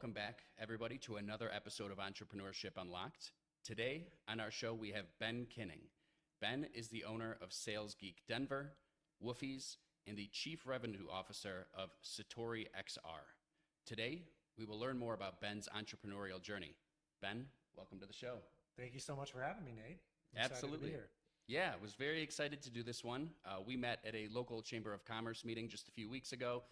Welcome back, everybody, to another episode of Entrepreneurship Unlocked. Today on our show, we have Ben Kinning. Ben is the owner of Sales Geek Denver, Woofies, and the Chief Revenue Officer of Satori XR. Today, we will learn more about Ben's entrepreneurial journey. Ben, welcome to the show. Thank you so much for having me, Nate. I'm Absolutely. excited to be here. Yeah, I was very excited to do this one. We met at a local Chamber of Commerce meeting just a few weeks ago.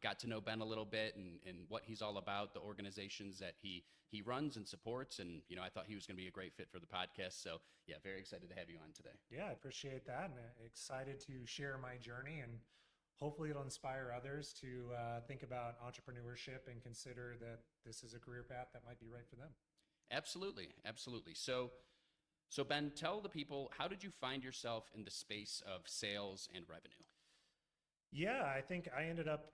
Got to know Ben a little bit and what he's all about, the organizations that he runs and supports. And, you know, I thought he was going to be a great fit for the podcast. So, yeah, very excited to have you on today. Yeah, I appreciate that. And excited to share my journey. And hopefully it'll inspire others to think about entrepreneurship and consider that this is a career path that might be right for them. Absolutely. Absolutely. So Ben, tell the people, how did you find yourself in the space of sales and revenue? Yeah, I think I ended up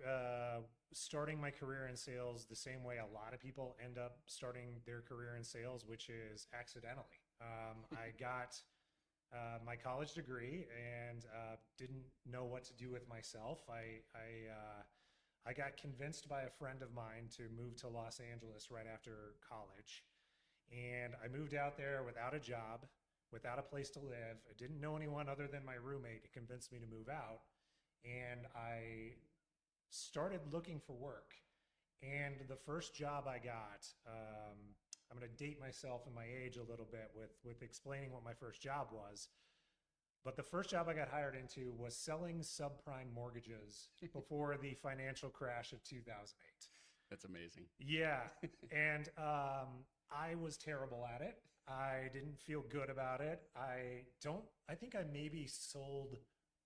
starting my career in sales the same way a lot of people end up starting their career in sales, which is accidentally. I got my college degree and didn't know what to do with myself. I got convinced by a friend of mine to move to Los Angeles right after college. And I moved out there without a job, without a place to live. I didn't know anyone other than my roommate who convinced me to move out. And I started looking for work. And the first job I got, I'm going to date myself and my age a little bit with explaining what my first job was. But the first job I got hired into was selling subprime mortgages before the financial crash of 2008. That's amazing. Yeah. And I was terrible at it. I didn't feel good about it. I think I maybe sold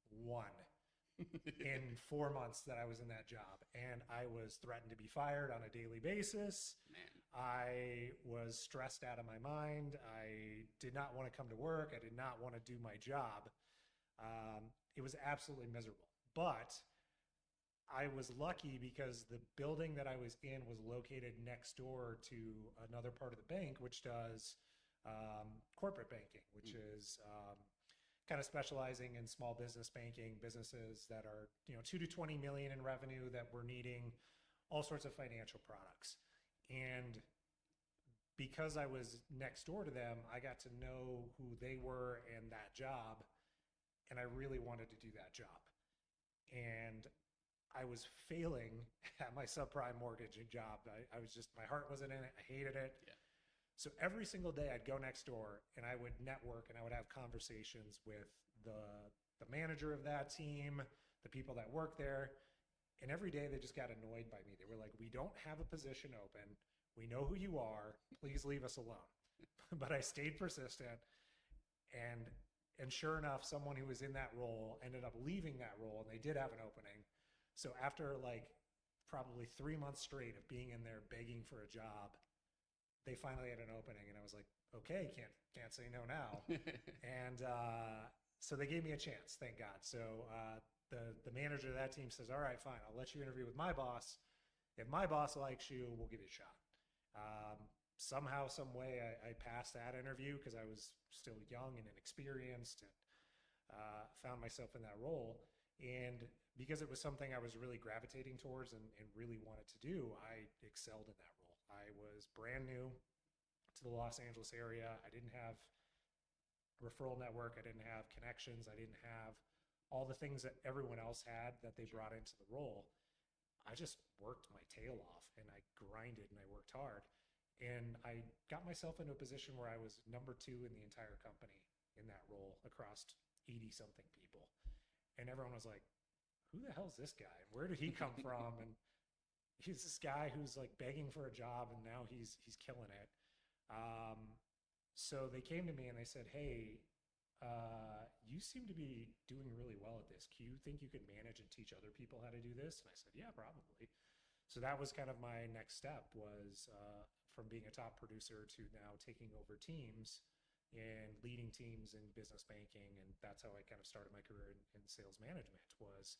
one in 4 months that I was in that job. And I was threatened to be fired on a daily basis. Man. I was stressed out of my mind. I did not want to come to work. I did not want to do my job. It was absolutely miserable. But I was lucky because the building that I was in was located next door to another part of the bank, which does corporate banking, which is kind of specializing in small business banking, businesses that are 2 to 20 million in revenue that were needing all sorts of financial products. And because I was next door to them, I got to know who they were and that job, and I really wanted to do that job. And I was failing at my subprime mortgage job. I was just, my heart wasn't in it. I hated it. Yeah. So every single day I'd go next door and I would network and I would have conversations with the manager of that team, the people that work there. And every day they just got annoyed by me. They were like, "We don't have a position open. We know who you are. Please leave us alone." But I stayed persistent. And sure enough, someone who was in that role ended up leaving that role, and they did have an opening. So after like probably 3 months straight of being in there begging for a job, they finally had an opening, and I was like, okay, can't say no now. And so they gave me a chance, thank God. So the manager of that team says, "All right, fine, I'll let you interview with my boss. If my boss likes you, we'll give you a shot." Somehow, some way, I passed that interview because I was still young and inexperienced, and found myself in that role. And because it was something I was really gravitating towards and really wanted to do, I excelled in that role. I was brand new to the Los Angeles area. I didn't have referral network. I didn't have connections. I didn't have all the things that everyone else had that they brought into the role. I just worked my tail off and I grinded and I worked hard. And I got myself into a position where I was number 2 in the entire company in that role across 80 something people. And everyone was like, "Who the hell is this guy? Where did he come from?" And he's this guy who's like begging for a job, and now he's killing it. So they came to me and they said, "Hey, you seem to be doing really well at this. Do you think you could manage and teach other people how to do this?" And I said, "Yeah, probably." So that was kind of my next step, was from being a top producer to now taking over teams and leading teams in business banking. And that's how I kind of started my career in sales management. Was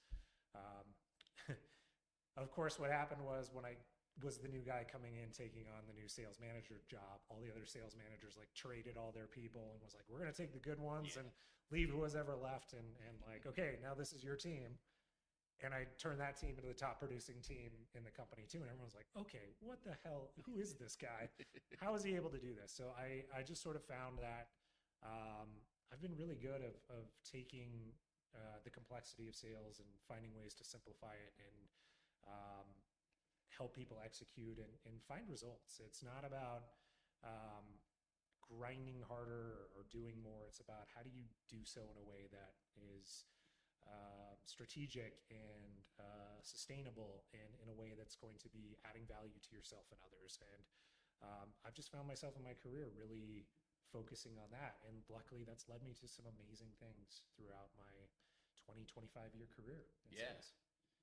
of course, what happened was when I was the new guy coming in, taking on the new sales manager job, all the other sales managers like traded all their people and was like, "We're going to take the good ones and leave who was ever left." And like, "Okay, now this is your team." And I turned that team into the top producing team in the company too. And everyone's like, okay, what the hell? Who is this guy? How is he able to do this? So I just sort of found that I've been really good of taking the complexity of sales and finding ways to simplify it and help people execute and find results. It's not about grinding harder or doing more. It's about how do you do so in a way that is strategic and sustainable, and in a way that's going to be adding value to yourself and others. And I've just found myself in my career really focusing on that. And luckily that's led me to some amazing things throughout my 25-year career in sales.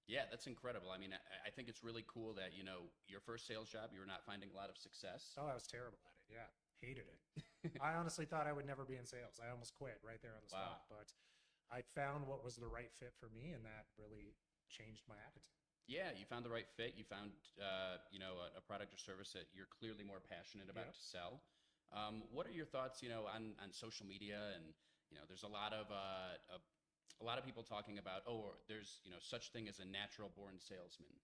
Yeah, that's incredible. I mean, I think it's really cool that, your first sales job, you were not finding a lot of success. Oh, I was terrible at it. Yeah. Hated it. I honestly thought I would never be in sales. I almost quit right there on the spot, but I found what was the right fit for me, and that really changed my attitude. Yeah, you found the right fit. You found, a product or service that you're clearly more passionate about to sell. What are your thoughts, on social media? And, there's a lot of people talking about, there's, such thing as a natural born salesman.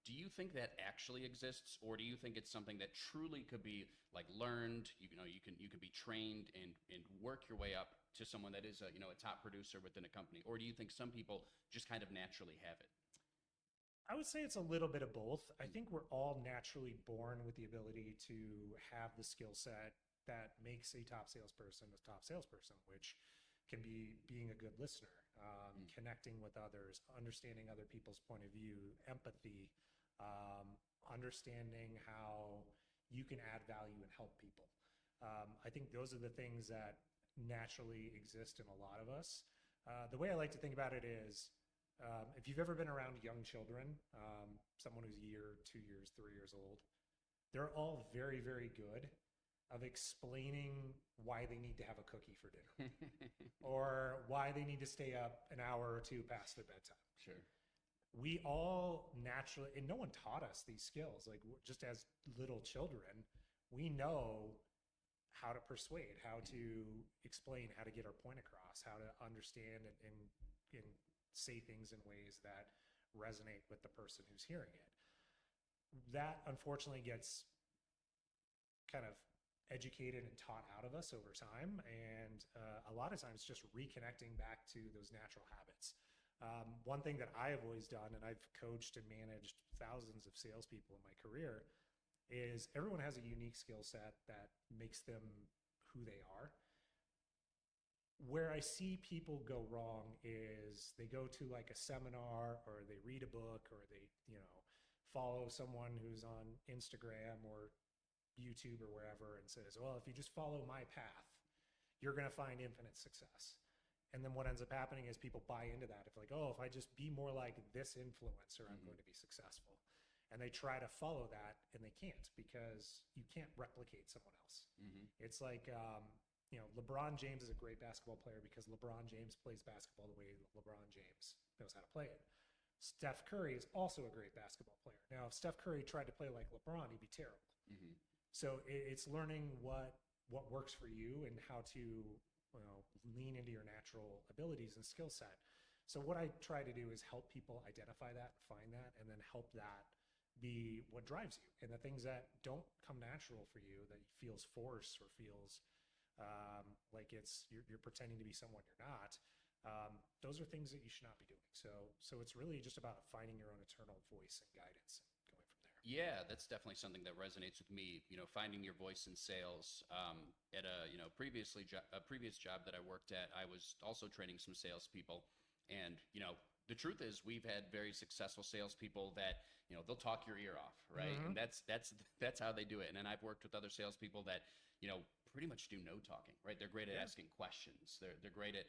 Do you think that actually exists, or do you think it's something that truly could be like learned? You could be trained and work your way up to someone that is a top producer within a company, or do you think some people just kind of naturally have it? I would say it's a little bit of both. I think we're all naturally born with the ability to have the skill set that makes a top salesperson, which can be being a good listener, connecting with others, understanding other people's point of view, empathy, understanding how you can add value and help people. I think those are the things that naturally exist in a lot of us. The way I like to think about it is, if you've ever been around young children, someone who's a year, 2 years, 3 years old, they're all very, very good of explaining why they need to have a cookie for dinner or why they need to stay up an hour or two past their bedtime. Sure. We all naturally, and no one taught us these skills. Like, just as little children, we know how to persuade, how to explain, how to get our point across, how to understand and say things in ways that resonate with the person who's hearing it. That unfortunately gets kind of educated and taught out of us over time, and a lot of times just reconnecting back to those natural habits. One thing that I have always done, and I've coached and managed thousands of salespeople in my career, is everyone has a unique skill set that makes them who they are. Where I see people go wrong is they go to like a seminar, or they read a book, or they, follow someone who's on Instagram or YouTube or wherever and says, well, if you just follow my path, you're going to find infinite success. And then what ends up happening is people buy into that. If like, if I just be more like this influencer, I'm going to be successful. And they try to follow that, and they can't, because you can't replicate someone else. It's like, LeBron James is a great basketball player because LeBron James plays basketball the way LeBron James knows how to play it. Steph Curry is also a great basketball player. Now, if Steph Curry tried to play like LeBron, he'd be terrible. So it's learning what works for you and how to lean into your natural abilities and skill set. So what I try to do is help people identify that, find that, and then help that be what drives you. And the things that don't come natural for you, that feels forced or feels like you're pretending to be someone you're not, those are things that you should not be doing. So it's really just about finding your own internal voice and guidance and going from there. Yeah, that's definitely something that resonates with me. Finding your voice in sales. At a previous job that I worked at, I was also training some salespeople, and the truth is, we've had very successful salespeople that they'll talk your ear off, right? And that's how they do it. And then I've worked with other salespeople that pretty much do no talking, right? They're great at asking questions. They're great at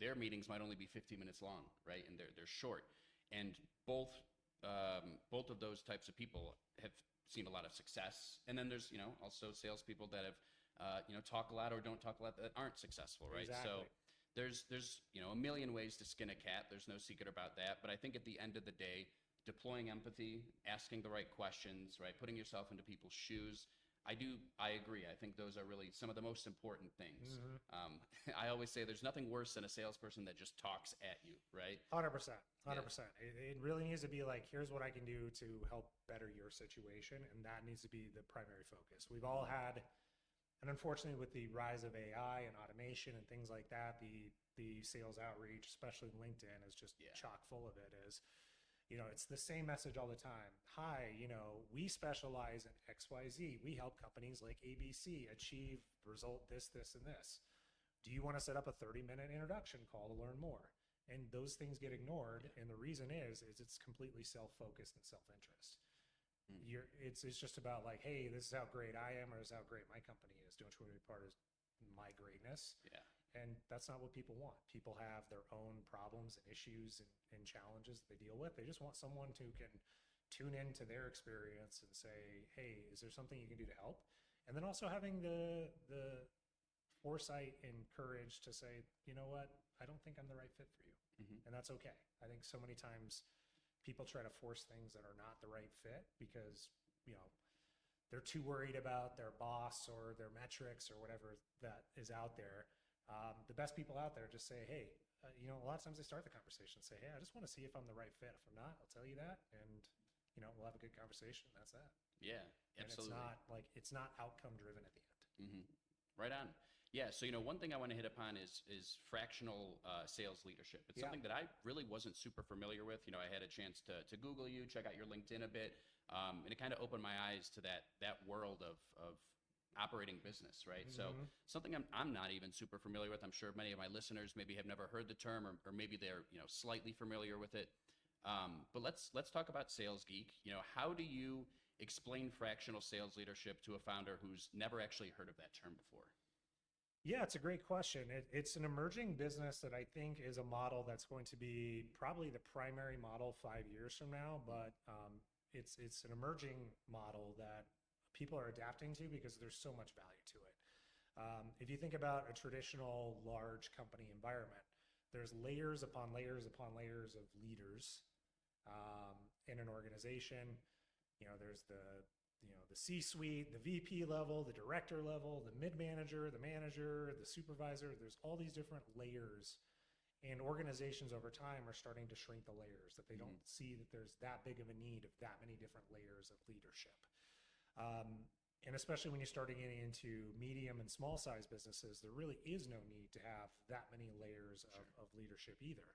their meetings might only be 15 minutes long, right? And they're short. And both of those types of people have seen a lot of success. And then there's also salespeople that have talk a lot or don't talk a lot that aren't successful, right? Exactly. So there's a million ways to skin a cat. There's no secret about that. But I think at the end of the day, deploying empathy, asking the right questions, right, putting yourself into people's shoes, I agree. I think those are really some of the most important things. Mm-hmm. I always say there's nothing worse than a salesperson that just talks at you, right? 100%. 100%. It really needs to be like, here's what I can do to help better your situation. And that needs to be the primary focus. We've all had, and unfortunately with the rise of AI and automation and things like that, the sales outreach, especially LinkedIn, is just chock full of it. It's the same message all the time. Hi, we specialize in XYZ. We help companies like ABC achieve result this, and this. Do you want to set up a 30-minute introduction call to learn more? And those things get ignored. And the reason is it's completely self-focused and self-interest. It's just about like, hey, this is how great I am, or this is how great my company is. Don't you want to be part of my greatness? Yeah. And that's not what people want. People have their own problems and issues and challenges that they deal with. They just want someone who can tune into their experience and say, hey, is there something you can do to help? And then also having the foresight and courage to say, you know what, I don't think I'm the right fit for you. Mm-hmm. And that's okay. I think so many times people try to force things that are not the right fit because, they're too worried about their boss or their metrics or whatever that is out there. The best people out there just say, hey, a lot of times they start the conversation and say, hey, I just want to see if I'm the right fit. If I'm not, I'll tell you that. And, we'll have a good conversation. That's that. Yeah, absolutely. And it's not outcome driven at the end. Mm-hmm. Right on. Yeah. So, one thing I want to hit upon is fractional sales leadership. It's something that I really wasn't super familiar with. I had a chance to Google you, check out your LinkedIn a bit. And it kind of opened my eyes to that world of operating business, right? Mm-hmm. So something I'm not even super familiar with. I'm sure many of my listeners maybe have never heard the term, or maybe they're slightly familiar with it. But let's talk about Sales Geek. How do you explain fractional sales leadership to a founder who's never actually heard of that term before? Yeah, it's a great question. It's an emerging business that I think is a model that's going to be probably the primary model 5 years from now, but it's an emerging model that people are adapting to because there's so much value to it. If you think about a traditional large company environment, there's layers upon layers upon layers of leaders in an organization. There's the C-suite, the VP level, the director level, the mid-manager, the manager, the supervisor. There's all these different layers. And organizations over time are starting to shrink the layers, that they don't see that there's that big of a need of that many different layers of leadership. And especially when you're starting getting into medium and small size businesses, there really is no need to have that many layers of leadership either.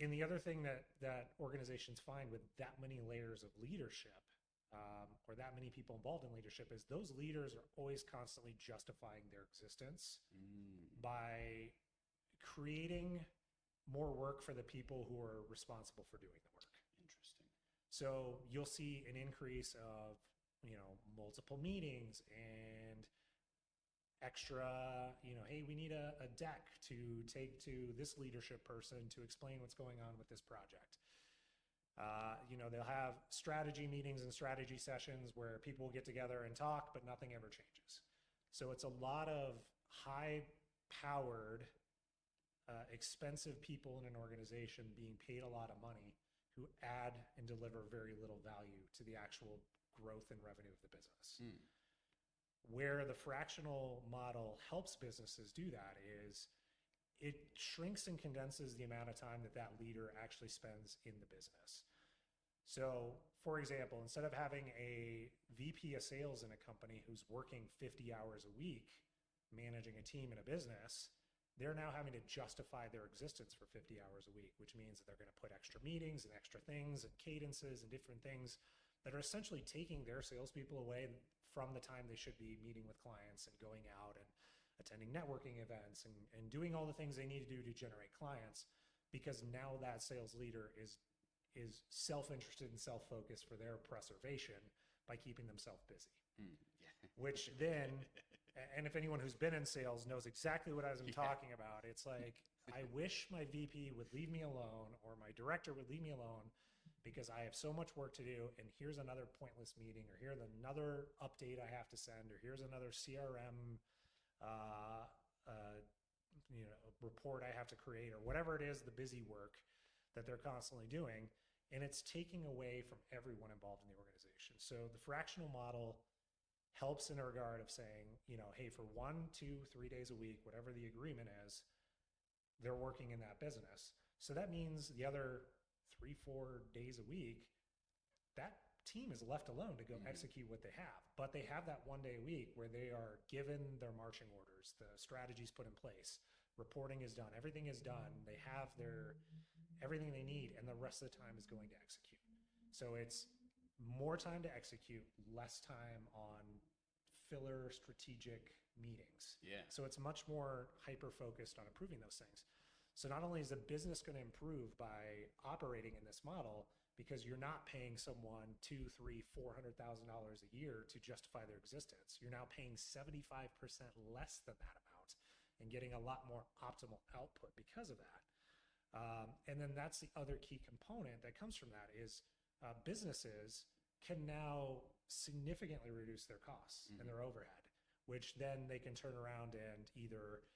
And the other thing that organizations find with that many layers of leadership, or that many people involved in leadership, is those leaders are always constantly justifying their existence by creating more work for the people who are responsible for doing the work. Interesting. So you'll see an increase of, multiple meetings and extra, hey, we need a deck to take to this leadership person to explain what's going on with this project. They'll have strategy meetings and strategy sessions where people get together and talk, but nothing ever changes. So it's a lot of high-powered, expensive people in an organization being paid a lot of money who add and deliver very little value to the actual growth and revenue of the business. Where the fractional model helps businesses do that is it shrinks and condenses the amount of time that leader actually spends in the business. So, for example, instead of having a VP of sales in a company who's working 50 hours a week managing a team in a business, they're now having to justify their existence for 50 hours a week, which means that they're going to put extra meetings and extra things and cadences and different things that are essentially taking their salespeople away from the time they should be meeting with clients and going out and attending networking events and doing all the things they need to do to generate clients, because now that sales leader is self-interested and self-focused for their preservation by keeping themselves busy. Which then, and if anyone who's been in sales knows exactly what I'm talking about, it's like, I wish my VP would leave me alone, or my director would leave me alone, because I have so much work to do, and here's another pointless meeting, or here's another update I have to send, or here's another CRM report I have to create, or whatever it is, the busy work that they're constantly doing, and it's taking away from everyone involved in the organization. So the fractional model helps in a regard of saying, hey, for 1, 2, 3 days a week, whatever the agreement is, they're working in that business. So that means the other 3, 4 days a week, that team is left alone to go execute what they have. But they have that 1 day a week where they are given their marching orders, the strategy's put in place, reporting is done, everything is done. They have everything they need, and the rest of the time is going to execute. So it's more time to execute, less time on filler strategic meetings. Yeah. So it's much more hyper-focused on improving those things. So not only is the business going to improve by operating in this model, because you're not paying someone $200,000, $300,000, $400,000 a year to justify their existence. You're now paying 75% less than that amount and getting a lot more optimal output because of that. And then that's the other key component that comes from that is businesses can now significantly reduce their costs and their overhead, which then they can turn around and either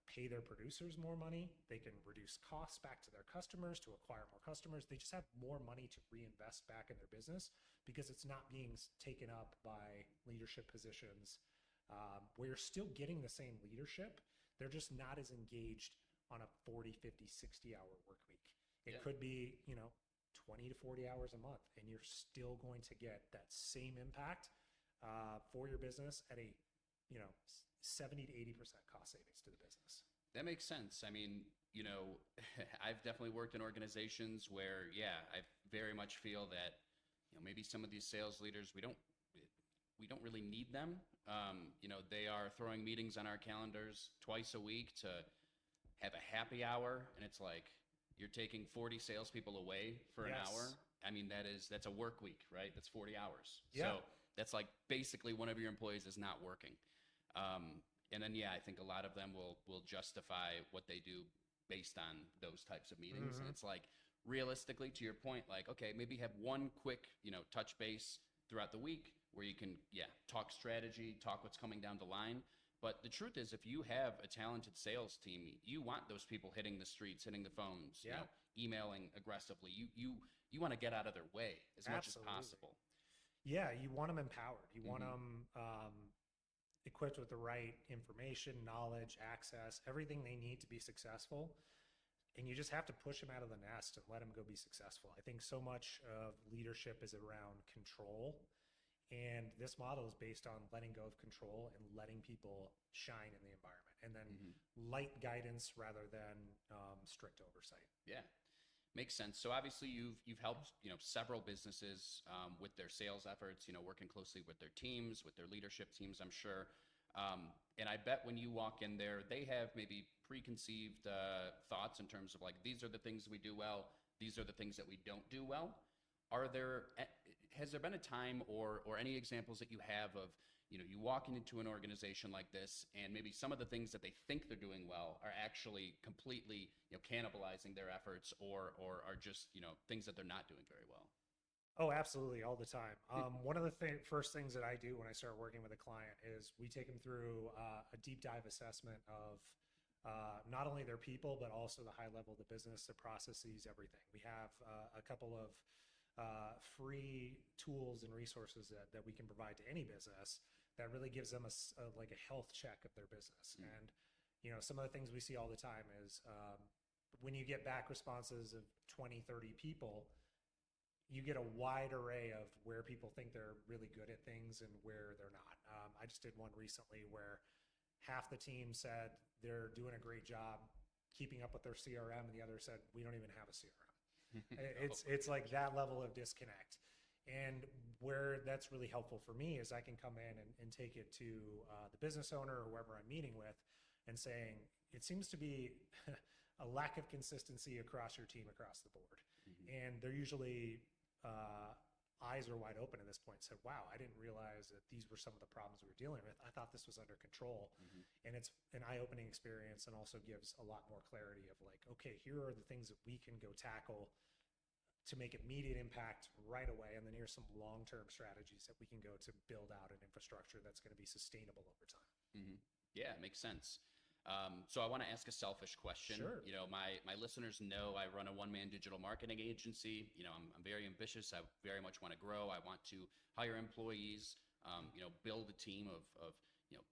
pay their producers more money. They can reduce costs back to their customers to acquire more customers. They just have more money to reinvest back in their business because it's not being taken up by leadership positions where you're still getting the same leadership. They're just not as engaged on a 40, 50, 60-hour work week. It could be, 20 to 40 hours a month, and you're still going to get that same impact for your business at a 70 to 80% cost savings to the business. That makes sense. I mean, I've definitely worked in organizations where, I very much feel that, maybe some of these sales leaders, we don't really need them. They are throwing meetings on our calendars twice a week to have a happy hour, and it's like you're taking 40 salespeople away for an hour. I mean, that's a work week, right? That's 40 hours. Yeah. So that's like basically one of your employees is not working. And then, I think a lot of them will justify what they do based on those types of meetings. And it's like, realistically, to your point, like, okay, maybe have one quick, touch base throughout the week where you can, talk strategy, talk what's coming down the line. But the truth is, if you have a talented sales team, you want those people hitting the streets, hitting the phones, emailing aggressively. You want to get out of their way as much as possible. Yeah, you want them empowered. You want them equipped with the right information, knowledge, access, everything they need to be successful. And you just have to push them out of the nest and let them go be successful. I think so much of leadership is around control. And this model is based on letting go of control and letting people shine in the environment, and then light guidance rather than strict oversight. Yeah, makes sense. So obviously you've helped several businesses with their sales efforts. Working closely with their teams, with their leadership teams, I'm sure. And I bet when you walk in there, they have maybe preconceived thoughts in terms of like, these are the things we do well, these are the things that we don't do well. Has there been a time or any examples that you have of, you walking into an organization like this and maybe some of the things that they think they're doing well are actually completely, cannibalizing their efforts or are just, things that they're not doing very well? Oh, absolutely. All the time. One of the first things that I do when I start working with a client is we take them through a deep dive assessment of not only their people, but also the high level of the business, the processes, everything. We have a couple of free tools and resources that we can provide to any business that really gives them like a health check of their business. And, some of the things we see all the time is when you get back responses of 20, 30 people, you get a wide array of where people think they're really good at things and where they're not. I just did one recently where half the team said they're doing a great job keeping up with their CRM, and the other said, we don't even have a CRM. It's like that level of disconnect. And where that's really helpful for me is I can come in and take it to the business owner or whoever I'm meeting with and saying, it seems to be a lack of consistency across your team across the board. And they're usually eyes are wide open at this point and said, wow, I didn't realize that these were some of the problems we were dealing with. I thought this was under control. And it's an eye-opening experience and also gives a lot more clarity of like, okay, here are the things that we can go tackle to make immediate impact right away. And then here's some long-term strategies that we can go to build out an infrastructure that's going to be sustainable over time. Yeah, it makes sense. So I want to ask a selfish question. Sure. My listeners know I run a one-man digital marketing agency. I'm very ambitious. I very much want to grow. I want to hire employees. build a team of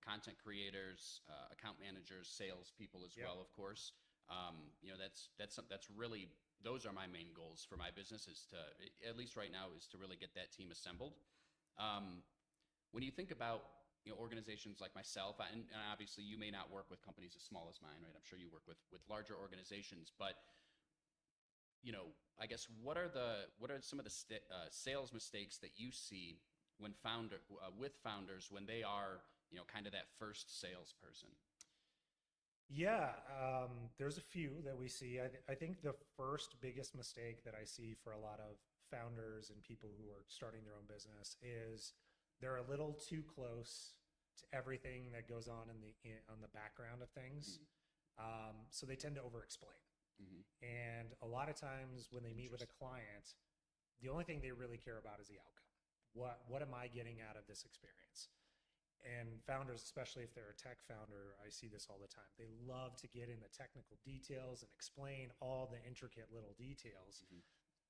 content creators, account managers, salespeople as well, of course. That's really, those are my main goals for my business, is to, at least right now, is to really get that team assembled. When you think about organizations like myself, and obviously you may not work with companies as small as mine, right? I'm sure you work with larger organizations, but I guess what are some of the sales mistakes that you see when with founders when they are kind of that first salesperson? Yeah, there's a few that we see. I think the first biggest mistake that I see for a lot of founders and people who are starting their own business is they're a little too close to everything that goes on on the background of things. So they tend to over-explain. And a lot of times when they meet with a client, the only thing they really care about is the outcome. What am I getting out of this experience? And founders, especially if they're a tech founder, I see this all the time. They love to get in the technical details and explain all the intricate little details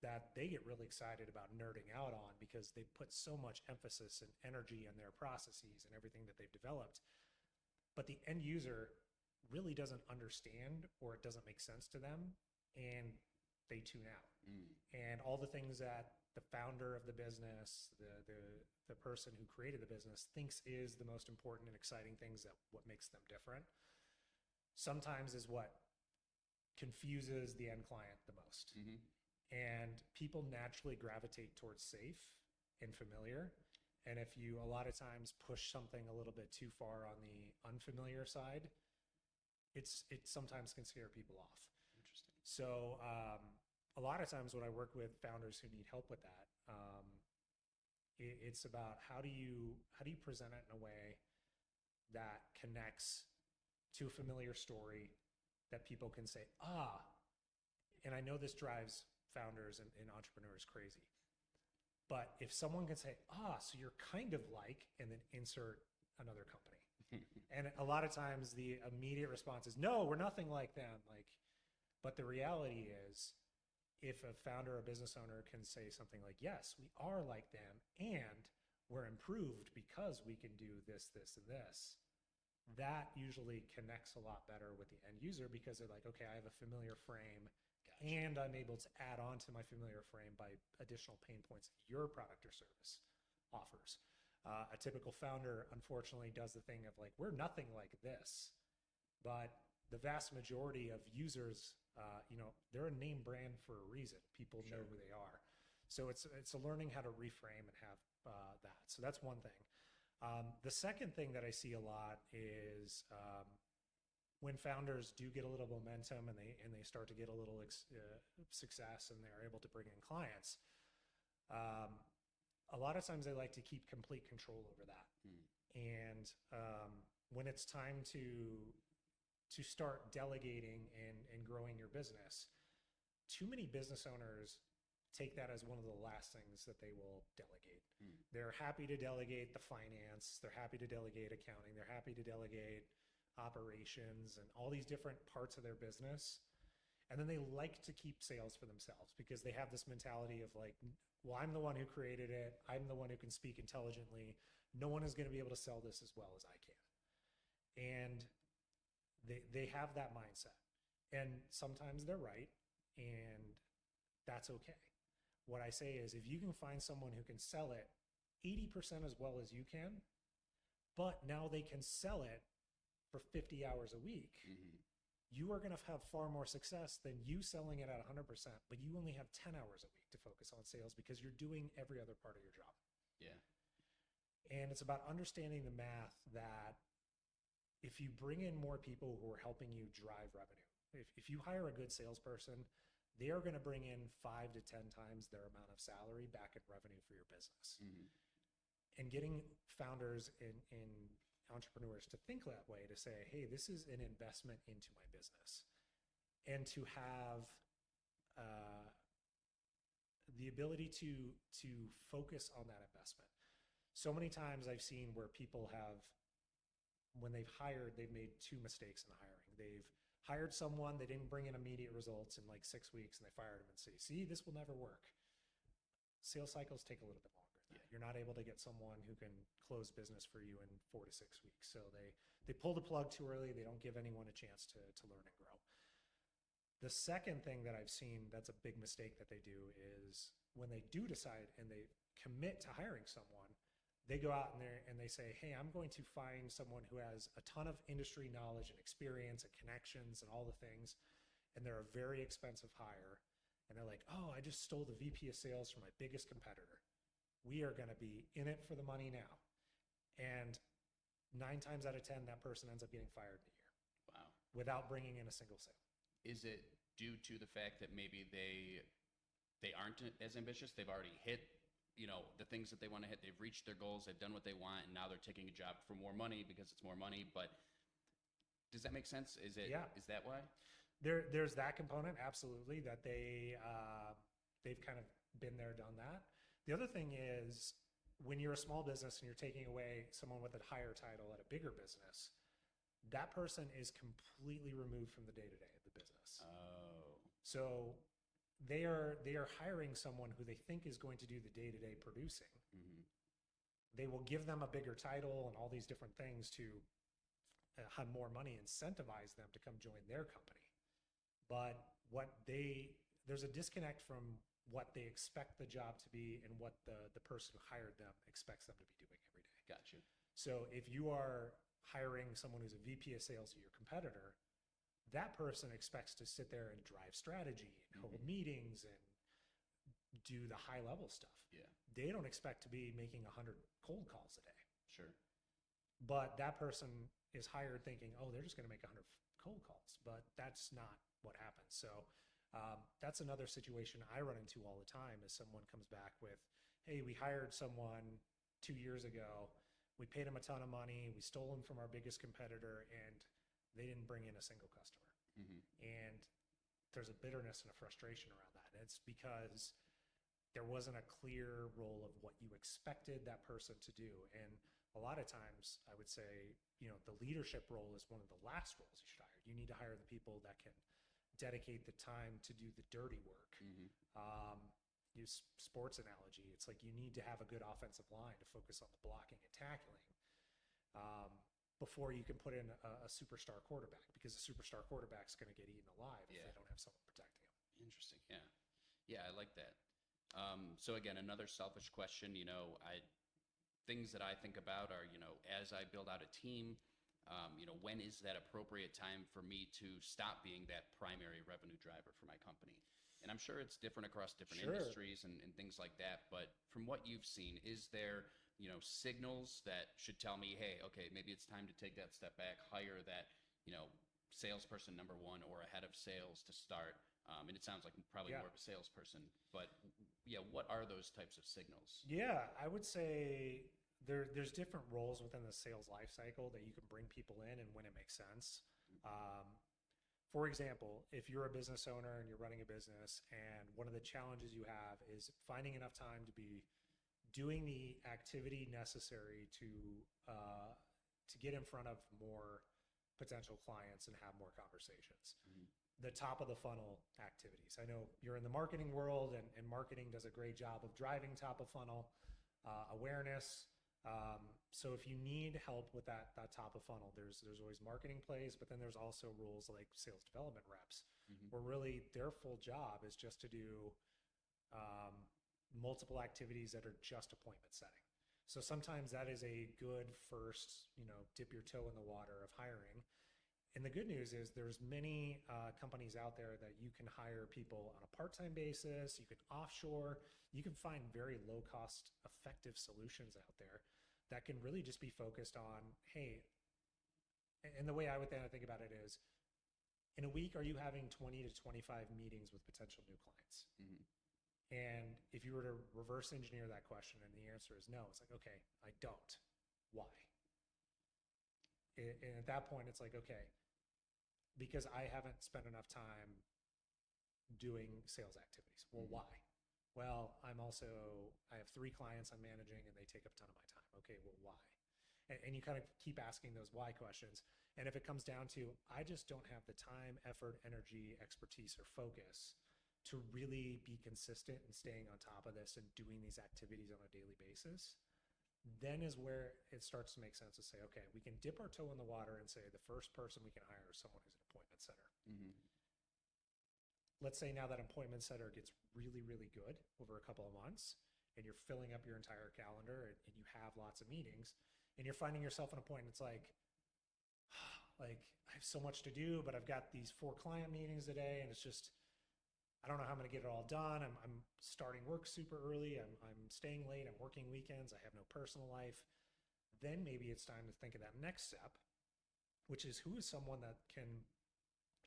that they get really excited about nerding out on, because they put so much emphasis and energy in their processes and everything that they've developed. But the end user really doesn't understand, or it doesn't make sense to them, and they tune out. And all the things that the founder of the business, the person who created the business, thinks is the most important and exciting things, that what makes them different, sometimes is what confuses the end client the most. And people naturally gravitate towards safe and familiar. And if you a lot of times push something a little bit too far on the unfamiliar side, it sometimes can scare people off. Interesting. So a lot of times when I work with founders who need help with that, it's about how do you present it in a way that connects to a familiar story that people can say, and I know this drives founders and entrepreneurs crazy, but if someone can say, so you're kind of like, and then insert another company. And a lot of times the immediate response is, no, we're nothing like them. But the reality is, if a founder or business owner can say something like, yes, we are like them, and we're improved because we can do this, this, and this, that usually connects a lot better with the end user, because they're like, okay, I have a familiar frame. Gotcha. And I'm able to add on to my familiar frame by additional pain points that your product or service offers. A typical founder, unfortunately, does the thing of like, we're nothing like this. But the vast majority of users, they're a name brand for a reason. People know who they are. So it's a learning how to reframe and have that. So that's one thing. The second thing that I see a lot is when founders do get a little momentum and they start to get a little success, and they're able to bring in clients, a lot of times they like to keep complete control over that. And when it's time to start delegating and growing your business, too many business owners take that as one of the last things that they will delegate. They're happy to delegate the finance, they're happy to delegate accounting, they're happy to delegate operations and all these different parts of their business. And then they like to keep sales for themselves, because they have this mentality of like, well, I'm the one who created it, I'm the one who can speak intelligently, no one is going to be able to sell this as well as I can. And they have that mindset, and sometimes they're right, and that's okay. What I say is, if you can find someone who can sell it 80% as well as you can, but now they can sell it for 50 hours a week, you are going to have far more success than you selling it at 100%, but you only have 10 hours a week to focus on sales, because you're doing every other part of your job. Yeah. And it's about understanding the math that if you bring in more people who are helping you drive revenue, if you hire a good salesperson, they are going to bring in 5 to 10 times their amount of salary back in revenue for your business. And getting founders and entrepreneurs to think that way, to say, hey, this is an investment into my business, and to have the ability to focus on that investment. So many times I've seen where people have, when they've hired, they've made 2 mistakes in the hiring. They've hired someone, they didn't bring in immediate results in like 6 weeks, and they fired them and say, see, this will never work. Sales cycles take a little bit longer than that. you're not able to get someone who can close business for you in 4 to 6 weeks. So they pull the plug too early. They don't give anyone a chance to learn and grow. The second thing that I've seen that's a big mistake that they do is when they do decide and they commit to hiring someone, they go out and they say, hey, I'm going to find someone who has a ton of industry knowledge and experience and connections and all the things, and they're a very expensive hire. And they're like, oh, I just stole the VP of sales from my biggest competitor. We are going to be in it for the money now. And 9 times out of 10, that person ends up getting fired in a year. Wow. Without bringing in a single sale. Is it due to the fact that maybe they aren't as ambitious? They've already hit, the things that they want to hit. They've reached their goals. They've done what they want, and now they're taking a job for more money because it's more money. But does that make sense? Is that why? There's that component, absolutely, that they've kind of been there, done that. The other thing is when you're a small business and you're taking away someone with a higher title at a bigger business, that person is completely removed from the day-to-day of the business. Oh. So they are hiring someone who they think is going to do the day-to-day producing. Mm-hmm. They will give them a bigger title and all these different things to have more money, incentivize them to come join their company. But there's a disconnect from what they expect the job to be and what the person who hired them expects them to be doing every day. Gotcha. So if you are hiring someone who's a VP of sales at your competitor, that person expects to sit there and drive strategy and hold meetings and do the high level stuff. Yeah. They don't expect to be making 100 cold calls a day. Sure. But that person is hired thinking, oh, they're just going to make 100 cold calls. But that's not what happens. So that's another situation I run into all the time is someone comes back with, hey, we hired someone 2 years ago. We paid him a ton of money. We stole him from our biggest competitor, and they didn't bring in a single customer. Mm-hmm. And there's a bitterness and a frustration around that. And it's because there wasn't a clear role of what you expected that person to do. And a lot of times I would say, the leadership role is one of the last roles you should hire. You need to hire the people that can dedicate the time to do the dirty work. Mm-hmm. Use sports analogy. It's like you need to have a good offensive line to focus on the blocking and tackling before you can put in a superstar quarterback, because a superstar quarterback's going to get eaten alive if they don't have someone protecting him. Interesting. Yeah. Yeah, I like that. So again, another selfish question, things that I think about are, as I build out a team, when is that appropriate time for me to stop being that primary revenue driver for my company? And I'm sure it's different across different industries and things like that. But from what you've seen, is there, signals that should tell me, hey, okay, maybe it's time to take that step back, hire that, salesperson number one or a head of sales to start? And it sounds like probably more of a salesperson. But yeah, what are those types of signals? Yeah, I would say there's different roles within the sales life cycle that you can bring people in and when it makes sense. For example, if you're a business owner and you're running a business and one of the challenges you have is finding enough time to be doing the activity necessary to get in front of more potential clients and have more conversations. Mm-hmm. The top of the funnel activities. I know you're in the marketing world and marketing does a great job of driving top of funnel awareness. So if you need help with that top of funnel, there's always marketing plays, but then there's also roles like sales development reps, where really their full job is just to do multiple activities that are just appointment setting. So sometimes that is a good first, dip your toe in the water of hiring. And the good news is there's many companies out there that you can hire people on a part-time basis. You can offshore. You can find very low-cost, effective solutions out there that can really just be focused on, hey, and the way I would think about it is, in a week, are you having 20 to 25 meetings with potential new clients? Mm-hmm. And if you were to reverse engineer that question and the answer is no, it's like, okay, I don't. Why? And at that point, it's like, okay, because I haven't spent enough time doing sales activities. Well, why? Well, I have 3 clients I'm managing and they take up a ton of my time. Okay, well, why? And you kind of keep asking those why questions. And if it comes down to, I just don't have the time, effort, energy, expertise, or focus to really be consistent and staying on top of this and doing these activities on a daily basis, then is where it starts to make sense to say, okay, we can dip our toe in the water and say the first person we can hire is someone who's an appointment setter. Let's say now that appointment setter gets really, really good over a couple of months, and you're filling up your entire calendar, and you have lots of meetings, and you're finding yourself an appointment. It's like I have so much to do, but I've got these 4 client meetings today, and it's just, I don't know how I'm going to get it all done. I'm starting work super early. I'm staying late. I'm working weekends. I have no personal life. Then maybe it's time to think of that next step, which is who is someone that can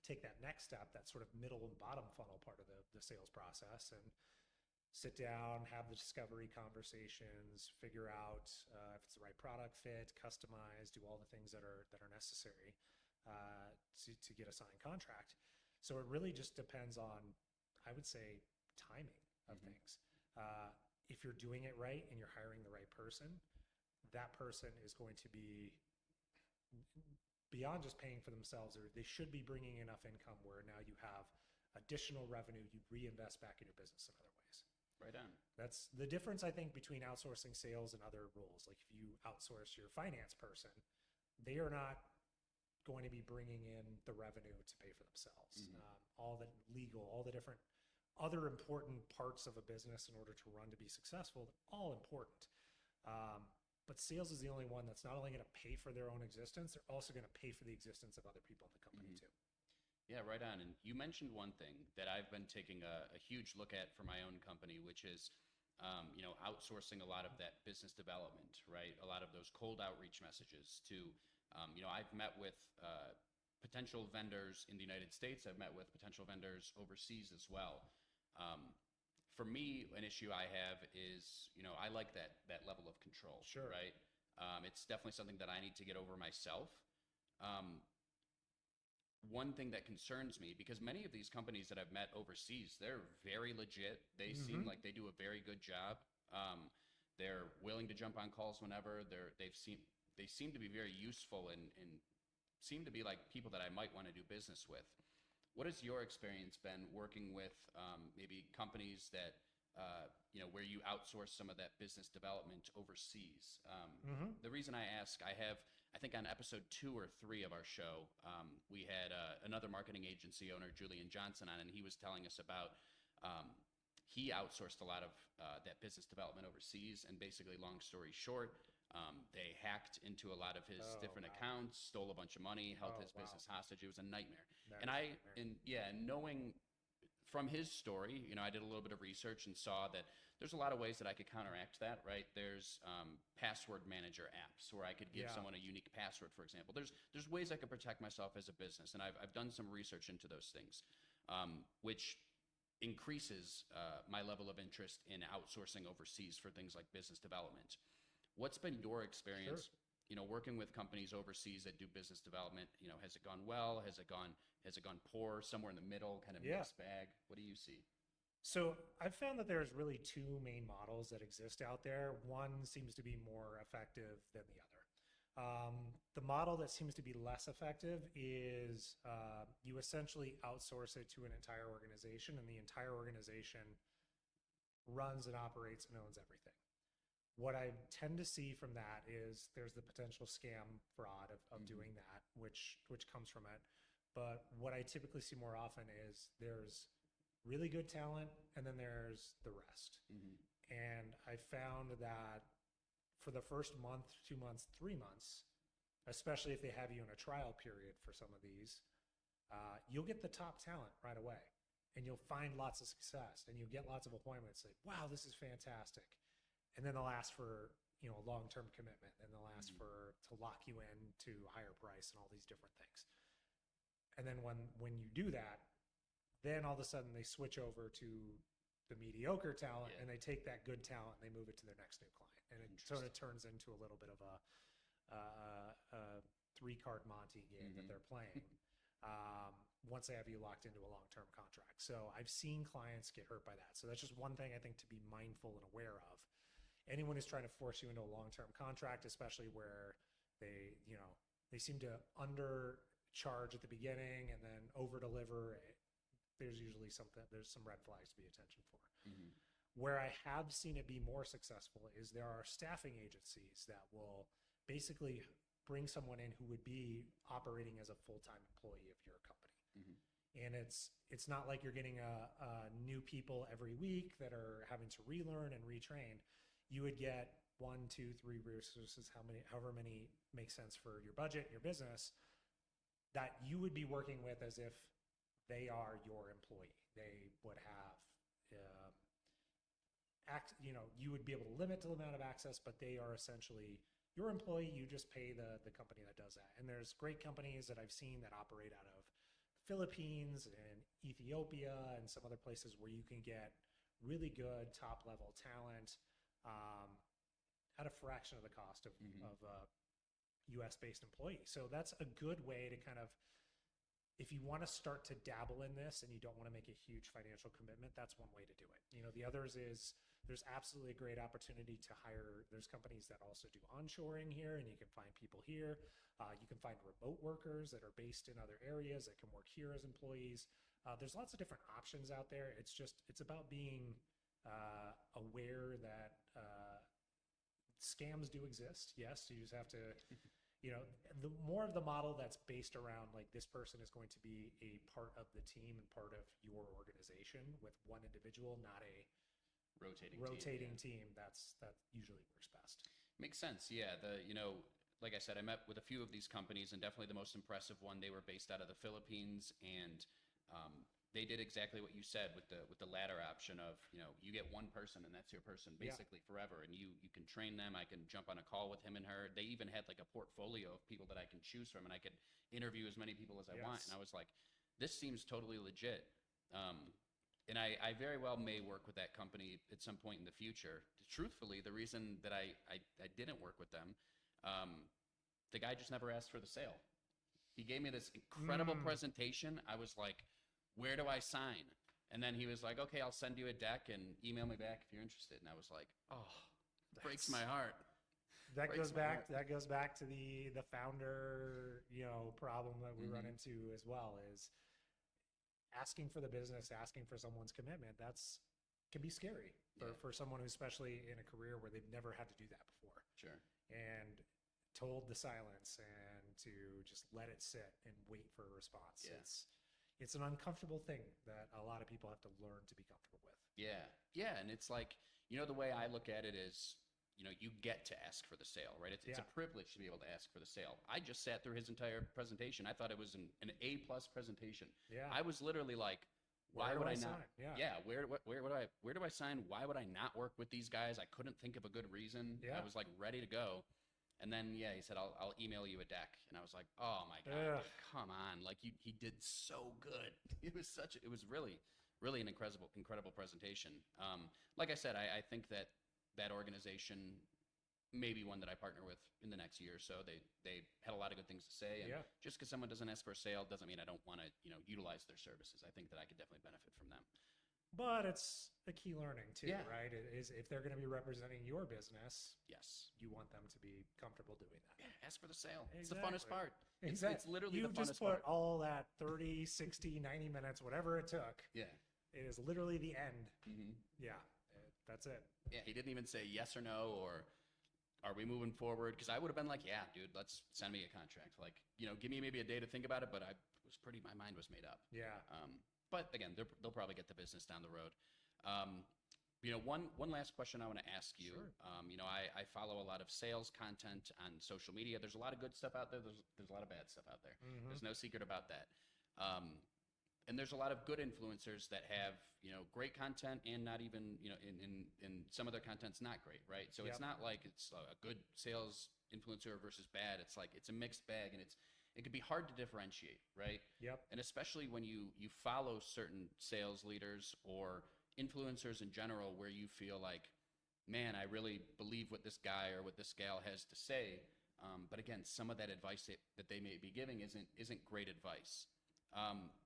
take that next step, that sort of middle and bottom funnel part of the sales process, and sit down, have the discovery conversations, figure out if it's the right product fit, customize, do all the things that are necessary to get a signed contract. So it really just depends on, I would say, timing of things. If you're doing it right and you're hiring the right person, that person is going to be beyond just paying for themselves, or they should be bringing enough income where now you have additional revenue you reinvest back in your business in other ways. Right on. That's the difference, I think, between outsourcing sales and other roles. Like if you outsource your finance person, they are not going to be bringing in the revenue to pay for themselves. All the legal, all the different other important parts of a business in order to run to be successful, all important. But sales is the only one that's not only going to pay for their own existence, they're also going to pay for the existence of other people in the company too. Yeah, right on. And you mentioned one thing that I've been taking a huge look at for my own company, which is, outsourcing a lot of that business development, right? A lot of those cold outreach messages to, I've met with potential vendors in the United States. I've met with potential vendors overseas as well. For me, an issue I have is, I like that level of control, Sure. right? It's definitely something that I need to get over myself. One thing that concerns me, because many of these companies that I've met overseas, they're very legit. They seem like they do a very good job. They're willing to jump on calls whenever. They seem to be very useful and seem to be like people that I might want to do business with. What has your experience been working with maybe companies that, where you outsource some of that business development overseas? The reason I ask, I think on episode 2 or 3 of our show, we had another marketing agency owner, Julian Johnson, on, and he was telling us about he outsourced a lot of that business development overseas, and basically, long story short, they hacked into a lot of his different accounts, stole a bunch of money, held his business hostage. It was a nightmare. Knowing from his story, I did a little bit of research and saw that there's a lot of ways that I could counteract that, right? There's password manager apps where I could give someone a unique password, for example. There's ways I could protect myself as a business, and I've done some research into those things, which increases my level of interest in outsourcing overseas for things like business development. What's been your experience, working with companies overseas that do business development? Has it gone well? Has it gone poor? Somewhere in the middle, kind of mixed bag? What do you see? So I've found that there's really 2 main models that exist out there. One seems to be more effective than the other. The model that seems to be less effective is you essentially outsource it to an entire organization, and the entire organization runs and operates and owns everything. What I tend to see from that is there's the potential scam fraud of doing that, which comes from it. But what I typically see more often is there's really good talent, and then there's the rest. And I found that for the first month, 2 months, 3 months, especially if they have you in a trial period for some of these, you'll get the top talent right away, and you'll find lots of success, and you'll get lots of appointments. Like, wow, this is fantastic. And then they'll ask for, a long-term commitment, and they'll ask to lock you in to a higher price and all these different things. And then when you do that, then all of a sudden they switch over to the mediocre talent, and they take that good talent and they move it to their next new client. And it sort of turns into a little bit of a 3-card Monte game that they're playing once they have you locked into a long-term contract. So I've seen clients get hurt by that. So that's just one thing I think to be mindful and aware of. Anyone who's trying to force you into a long-term contract, especially where they seem to undercharge at the beginning and then over-deliver, there's usually there's some red flags to be attention for. Mm-hmm. Where I have seen it be more successful is there are staffing agencies that will basically bring someone in who would be operating as a full-time employee of your company. Mm-hmm. And it's not like you're getting new people every week that are having to relearn and retrain. You would get 1, 2, 3 resources, however many make sense for your budget, your business, that you would be working with as if they are your employee. They would have, you would be able to limit the amount of access, but they are essentially your employee. You just pay the company that does that. And there's great companies that I've seen that operate out of Philippines and Ethiopia and some other places where you can get really good top level talent at a fraction of the cost of a US based employee. So that's a good way to kind of, if you want to start to dabble in this and you don't want to make a huge financial commitment, that's one way to do it. The others is there's absolutely a great opportunity to hire. There's companies that also do onshoring here, and you can find people here. You can find remote workers that are based in other areas that can work here as employees. There's lots of different options out there. It's about being aware that scams do exist. Yes, you just have to, the more of the model that's based around like this person is going to be a part of the team and part of your organization with one individual, not a rotating team. That usually works best. Makes sense. Yeah. Like I said, I met with a few of these companies, and definitely the most impressive one, they were based out of the Philippines, and they did exactly what you said with the latter option of, you get one person and that's your person basically forever. And you can train them. I can jump on a call with him and her. They even had like a portfolio of people that I can choose from, and I could interview as many people as I want. And I was like, this seems totally legit. And I very well may work with that company at some point in the future. Truthfully, the reason that I didn't work with them, the guy just never asked for the sale. He gave me this incredible presentation. I was like, where do I sign? And then he was like, okay, I'll send you a deck and email me back if you're interested. And I was like, oh, breaks my heart. That goes back to the founder, problem that we run into as well, is asking for the business, asking for someone's commitment. Can be scary for someone who's especially in a career where they've never had to do that before. Sure. And told the silence and to just let it sit and wait for a response. Yeah. It's an uncomfortable thing that a lot of people have to learn to be comfortable with. Yeah. Yeah. And it's like, the way I look at it is, you get to ask for the sale, right? It's a privilege to be able to ask for the sale. I just sat through his entire presentation. I thought it was an A+ presentation. Yeah. I was literally like, why would I not? Sign? Yeah. Where do I sign? Why would I not work with these guys? I couldn't think of a good reason. Yeah. I was like ready to go. And then, he said, I'll email you a deck. And I was like, oh my God, dude, come on. Like he did so good. It was really, really an incredible presentation. Like I said, I think that organization may be one that I partner with in the next year or so. They had a lot of good things to say. And just because someone doesn't ask for a sale doesn't mean I don't want to, utilize their services. I think that I could definitely benefit from them. But it's a key learning too, Yeah. right? It is, if they're going to be representing your business, Yes. you want them to be comfortable doing that. Yeah, ask for the sale. It's Exactly. the funnest part. Exactly. It's literally the You funnest just put part. all that 30, 60, 90 minutes, whatever it took. Yeah. It is literally the end. Mm-hmm. Yeah, that's it. Yeah, he didn't even say yes or no or are we moving forward? Because I would have been like, yeah, dude, let's send me a contract. Like, give me maybe a day to think about it, but my mind was made up. Yeah. But again, they'll probably get the business down the road. One last question I want to ask you. Sure. I follow a lot of sales content on social media. There's a lot of good stuff out there. There's a lot of bad stuff out there. Mm-hmm. There's no secret about that. And there's a lot of good influencers that have, great content and not even, in some of their content's not great, right? So It's not like it's a good sales influencer versus bad. It's like, it's a mixed bag, and it can be hard to differentiate, right? Yep. And especially when you follow certain sales leaders or influencers in general, where you feel like, man, I really believe what this guy or what this gal has to say. But again, some of that advice that they may be giving isn't great advice.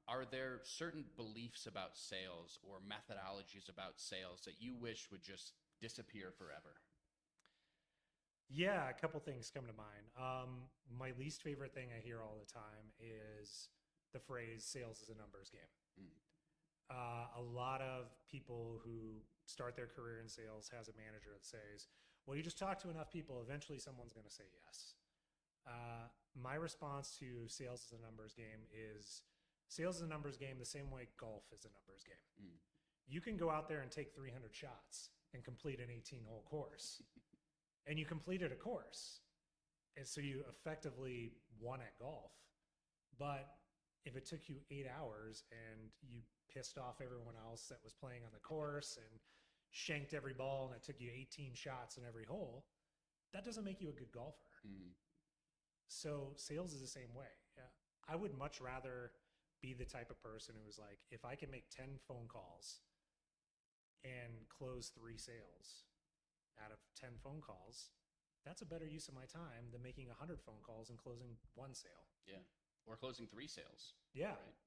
Are there certain beliefs about sales or methodologies about sales that you wish would just disappear forever? Yeah, a couple things come to mind. My least favorite thing I hear all the time is the phrase "sales is a numbers game." A lot of people who start their career in sales has a manager that says, well, you just talk to enough people, eventually someone's going to say yes. My response to sales as a numbers game is sales is a numbers game the same way golf is a numbers game. You can go out there and take 300 shots and complete an 18-hole course. And you completed a course. And so you effectively won at golf. But if it took you 8 hours and you pissed off everyone else that was playing on the course and shanked every ball and it took you 18 shots in every hole, that doesn't make you a good golfer. So sales is the same way. I would much rather be the type of person who is like, if I can make 10 phone calls and close 3 sales out of 10 phone calls, that's a better use of my time than making 100 phone calls and closing 1 sale. Yeah. Or closing 3 sales. Yeah. Right?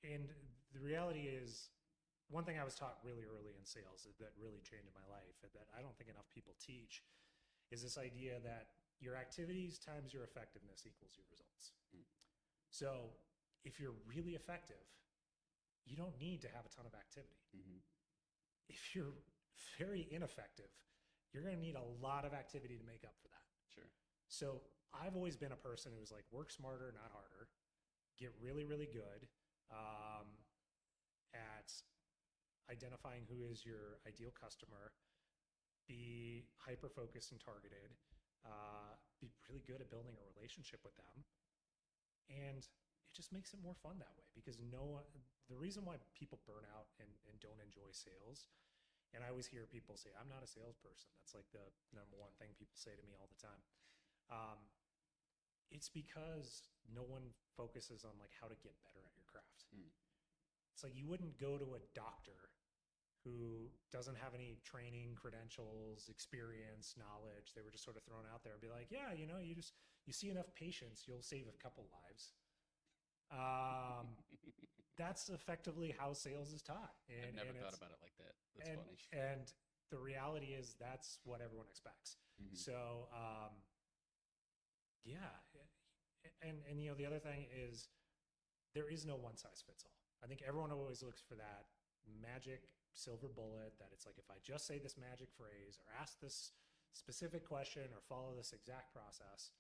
And the reality is, one thing I was taught really early in sales that really changed my life, that I don't think enough people teach, is this idea that your activities times your effectiveness equals your results. So if you're really effective, you don't need to have a ton of activity. If you're very ineffective, you're going to need a lot of activity to make up for that. Sure. So I've always been a person who's like, work smarter, not harder, get really, really good at identifying who is your ideal customer, be hyper-focused and targeted, be really good at building a relationship with them. And it just makes it more fun that way, because the reason why people burn out and don't enjoy sales, and I always hear people say, I'm not a salesperson. That's like the number one thing people say to me all the time. It's because no one focuses on like how to get better at your craft. It's like you wouldn't go to a doctor who doesn't have any training, credentials, experience, knowledge. They were just sort of thrown out there and be like, yeah, you see enough patients, you'll save a couple lives. That's effectively how sales is taught. I've never thought about it like that. That's funny. And the reality is that's what everyone expects. So, yeah. And the other thing is there is no one size fits all. I think everyone always looks for that magic silver bullet, that it's like, if I just say this magic phrase or ask this specific question or follow this exact process,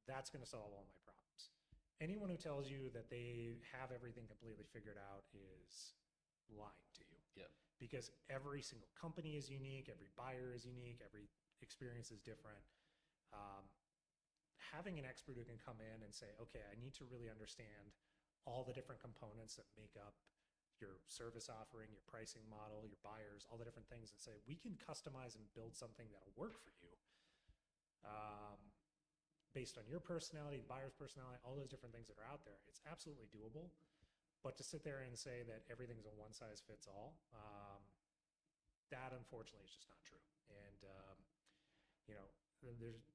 that's going to solve all my problems. Anyone who tells you that they have everything completely figured out is lying to you. Yeah. Because every single company is unique, every buyer is unique, every experience is different. Having an expert who can come in and say, okay, I need to really understand all the different components that make up your service offering, your pricing model, your buyers, all the different things, and say, we can customize and build something that'll work for you based on your personality, the buyer's personality, all those different things that are out there. It's absolutely doable. But to sit there and say that everything's a one size fits all, that unfortunately is just not true. And,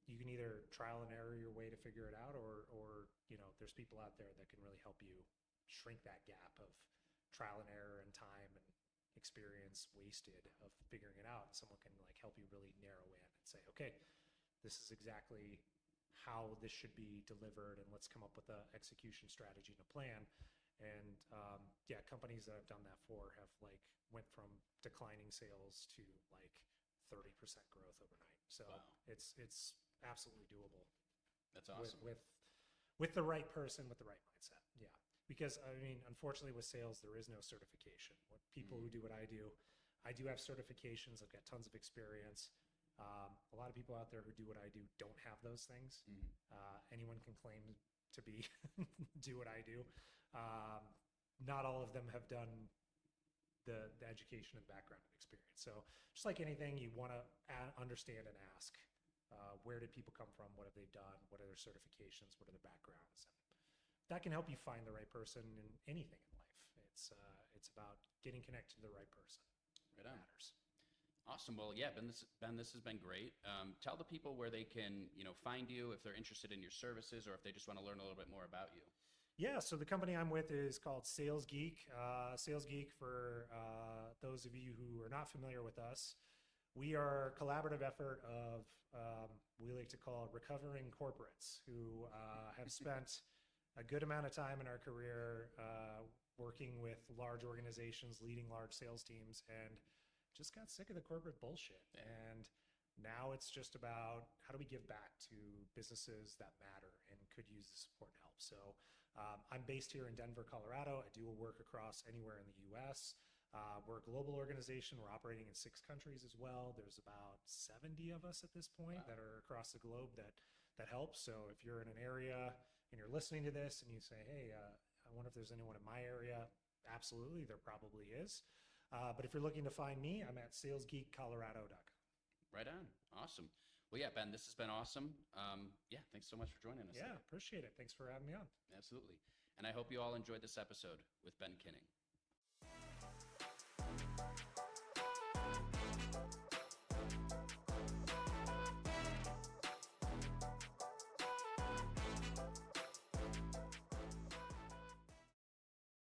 you can either trial and error your way to figure it out, or there's people out there that can really help you shrink that gap of trial and error and time and experience wasted of figuring it out. Someone can like help you really narrow in and say, okay, this is exactly how this should be delivered, and let's come up with an execution strategy and a plan. And companies that I've done that for have like went from declining sales to like 30% growth overnight. So wow. It's absolutely doable. That's awesome. With the right person, with the right mindset. Yeah. Because I mean, unfortunately with sales, there is no certification. What people who do what I do have certifications. I've got tons of experience. A lot of people out there who do what I do don't have those things. Anyone can claim to be do what I do. Not all of them have done the education and background and experience. So just like anything, you want to understand and ask, where did people come from? What have they done? What are their certifications? What are their backgrounds? And that can help you find the right person in anything in life. It's about getting connected to the right person. Right on. Matters. Awesome. Well, yeah, Ben, this has been great. Tell the people where they can, find you if they're interested in your services or if they just want to learn a little bit more about you. Yeah, so the company I'm with is called Sales Geek. Sales Geek, for those of you who are not familiar with us, we are a collaborative effort of, we like to call recovering corporates who have spent a good amount of time in our career working with large organizations, leading large sales teams, and just got sick of the corporate bullshit. Yeah. And now it's just about how do we give back to businesses that matter and could use the support and help. So I'm based here in Denver, Colorado. I do work across anywhere in the US. We're a global organization. We're operating in 6 countries as well. There's about 70 of us at this point that are across the globe that help. So if you're in an area and you're listening to this and you say, hey, I wonder if there's anyone in my area, absolutely, there probably is. But if you're looking to find me, I'm at salesgeekcolorado.com. Right on. Awesome. Well, yeah, Ben, this has been awesome. Yeah, thanks so much for joining us. Yeah, today. appreciate it. Thanks for having me on. Absolutely. And I hope you all enjoyed this episode with Ben Kinning.